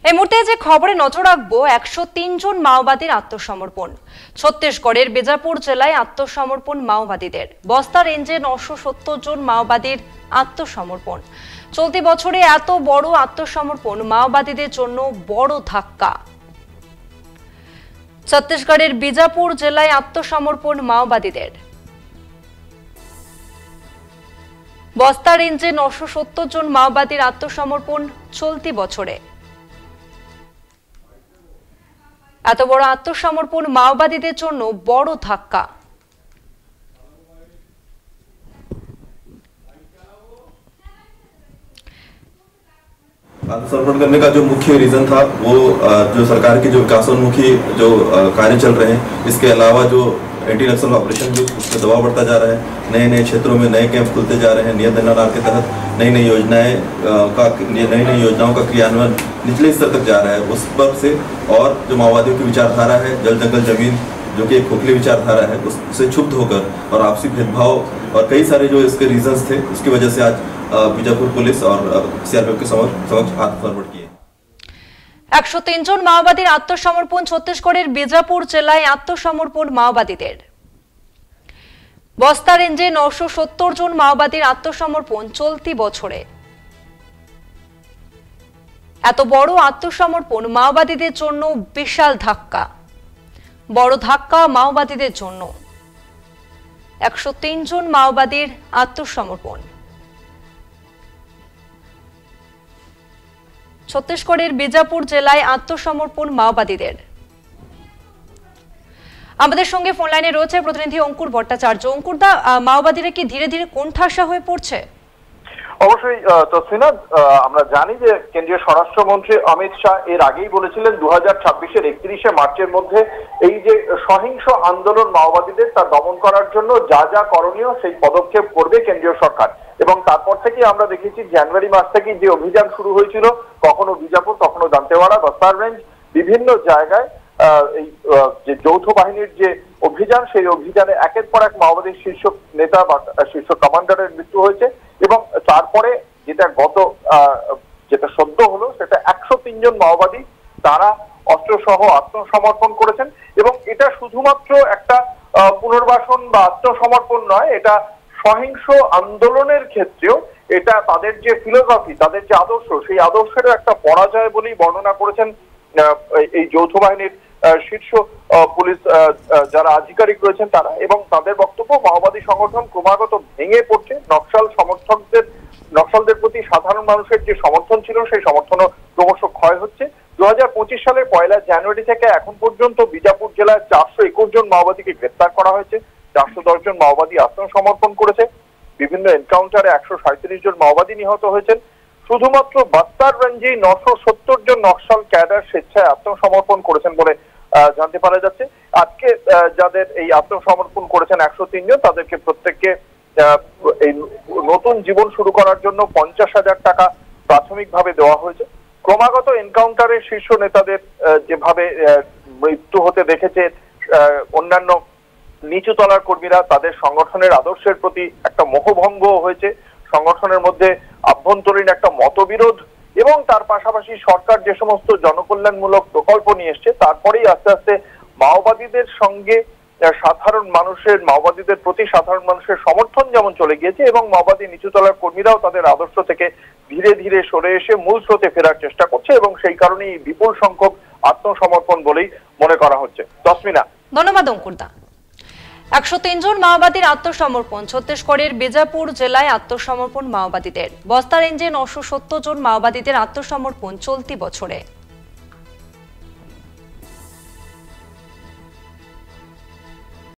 এই মুহূর্তে যে খবরে নজর রাখবো 103 জন মাওবাদীর আত্মসমর্পণ। ছত্তিশগড়ের বিজাপুর জেলায় আত্মসমর্পণ মাওবাদীদের। বস্তা রেঞ্জে 970 জন মাওবাদীর আত্মসমর্পণ। চলতি বছরে এত বড় আত্মসমর্পণ মাওবাদীদের জন্য বড় ধাক্কা। ছত্তিশগড়ের বিজাপুর জেলায় আত্মসমর্পণ মাওবাদীদের। বস্তা রেঞ্জে 970 জন মাওবাদীর আত্মসমর্পণ চলতি বছরে। এত বড় আত্মসমর্পণ মাওবাদীদের জন্য বড় ধাক্কা। आत्मसमर्पण करने का जो मुख्य रीजन था वो जो सरकार की जो विकासोन्मुखी जो कार्य चल रहे हैं, इसके अलावा जो एंटी नक्सल ऑपरेशन जो उस पर दबाव बढ़ता जा रहा है, नए नए क्षेत्रों में नए कैंप खुलते जा रहे हैं, नियत एनआरआर के तहत नई नई योजनाओं का क्रियान्वयन निचले स्तर तक जा रहा है। उस पर से और जो माओवादियों की विचारधारा है, जल जंगल जमीन जो कि एक खोखली विचारधारा है, उससे क्षुब्ध होकर और आपसी भेदभाव और कई सारे जो इसके रीजंस थे, उसकी वजह से आज बीजापुर पुलिस और सीआरपीएफ के समक्ष आत्मसमर्पण किए। 103 জন মাওবাদীর আত্মসমর্পণ। ছত্তিশগড়ের বিজাপুর জেলায় আত্মসমর্পণ মাওবাদীদের। বস্তা রেঞ্জে 970 জন মাওবাদীর আত্মসমর্পণ চলতি বছরে। এত বড় আত্মসমর্পণ মাওবাদীদের জন্য বিশাল ধাক্কা। বড় ধাক্কা মাওবাদীদের জন্য। 103 জন মাওবাদীর আত্মসমর্পণ। ছত্তিশগড়ের বিজাপুর জেলায় আত্মসমর্পণ মাওবাদীদের। আমাদের সঙ্গে ফোন লাইনে রয়েছে প্রতিনিধি অঙ্কুর ভট্টাচার্য। অঙ্কুরদা, মাওবাদীরা কি ধীরে ধীরে কোণঠাসা হয়ে পড়ছে? অবশ্যই তসফিনা, আমরা জানি যে কেন্দ্রীয় স্বরাষ্ট্রমন্ত্রী অমিত শাহ এর আগেই বলেছিলেন 2026-এর 31শে মার্চের মধ্যে এই যে সহিংস আন্দোলন মাওবাদীদের তা দমন করার জন্য যা যা করণীয় সেই পদক্ষেপ করবে কেন্দ্রীয় সরকার। এবং তারপর থেকে আমরা দেখেছি জানুয়ারি মাস থেকে যে অভিযান শুরু হয়েছিল, কখনো বিজাপুর, কখনো দান্তেওয়াড়া, বস্তার রেঞ্জ, বিভিন্ন জায়গায় এই যে যৌথ বাহিনীর যে অভিযান, সেই অভিযানে একের পর এক মাওবাদী শীর্ষ নেতা বা শীর্ষ কমান্ডারের মৃত্যু হয়েছে। এবং তারপরে যেটা সদ্য হলো সেটা 103 জন মাওবাদী তারা অস্ত্রসহ আত্মসমর্পণ করেছেন। এবং এটা শুধুমাত্র একটা পুনর্বাসন বা আত্মসমর্পণ নয়, এটা সহিংস আন্দোলনের ক্ষেত্রেও এটা তাদের যে ফিলোসফি, তাদের যে আদর্শ, সেই আদর্শেরও একটা পরাজয় বলেই বর্ণনা করেছেন এই যৌথ বাহিনীর শীর্ষ পুলিশ যারা আধিকারিক রয়েছেন তারা। এবং তাদের বক্তব্য, মাওবাদী সংগঠন ক্রমাগত ভেঙে পড়ছে। নকশালদের প্রতি সাধারণ মানুষের যে সমর্থন ছিল সেই সমর্থনও ক্রমশ ক্ষয় হচ্ছে। 2025 সালের 1 জানুয়ারি থেকে এখন পর্যন্ত বিজাপুর জেলায় 421 জন মাওবাদীকে গ্রেপ্তার করা হয়েছে। 410 জন মাওবাদী আত্মসমর্পণ করেছে। বিভিন্ন এনকাউন্টারে 137 জন মাওবাদী নিহত হয়েছেন। শুধুমাত্র বস্তার রেঞ্জেই 970 জন নকশাল ক্যাডার স্বেচ্ছায় আত্মসমর্পণ করেছেন বলে জানতে পারা যাচ্ছে। আজকে যাদের এই আত্মসমর্পণ করেছেন 103 জন, তাদেরকে প্রত্যেককে এই নতুন জীবন শুরু করার জন্য 50,000 টাকা প্রাথমিকভাবে দেওয়া হয়েছে। ক্রমাগত এনকাউন্টারের শীর্ষ নেতাদের যেভাবে মৃত্যু হতে দেখেছে অন্যান্য নিচু তলার কর্মীরা, তাদের সংগঠনের আদর্শের প্রতি একটা মোহভঙ্গ হয়েছে। সংগঠনের মধ্যে আভ্যন্তরীণ একটা মতবিরোধ এবং তার পাশাপাশি সরকার যে সমস্ত জনকল্যাণমূলক প্রকল্প নিয়ে এসছে, তারপরেই আস্তে আস্তে মাওবাদীদের সঙ্গে মাওবাদীদের প্রতি সাধারণ মানুষের সমর্থন যেমন চলে গিয়েছে, এবং মাওবাদী নিচুতলার কর্মীরাও তাদের আদর্শ থেকে ধীরে ধীরে সরে এসে মূল স্রোতে ফেরার চেষ্টা করছে। এবং সেই কারণেই বিপুল সংখ্যক আত্মসমর্পণ বলেই মনে করা হচ্ছে। তসমিনা, ধন্যবাদ অঙ্কুরদা। 103 জন মাওবাদীর আত্মসমর্পণ। ছত্তিশগড়ের বিজাপুর জেলায় আত্মসমর্পণ মাওবাদীদের। বস্তা রেঞ্জে 970 জন মাওবাদীদের আত্মসমর্পণ চলতি বছরে।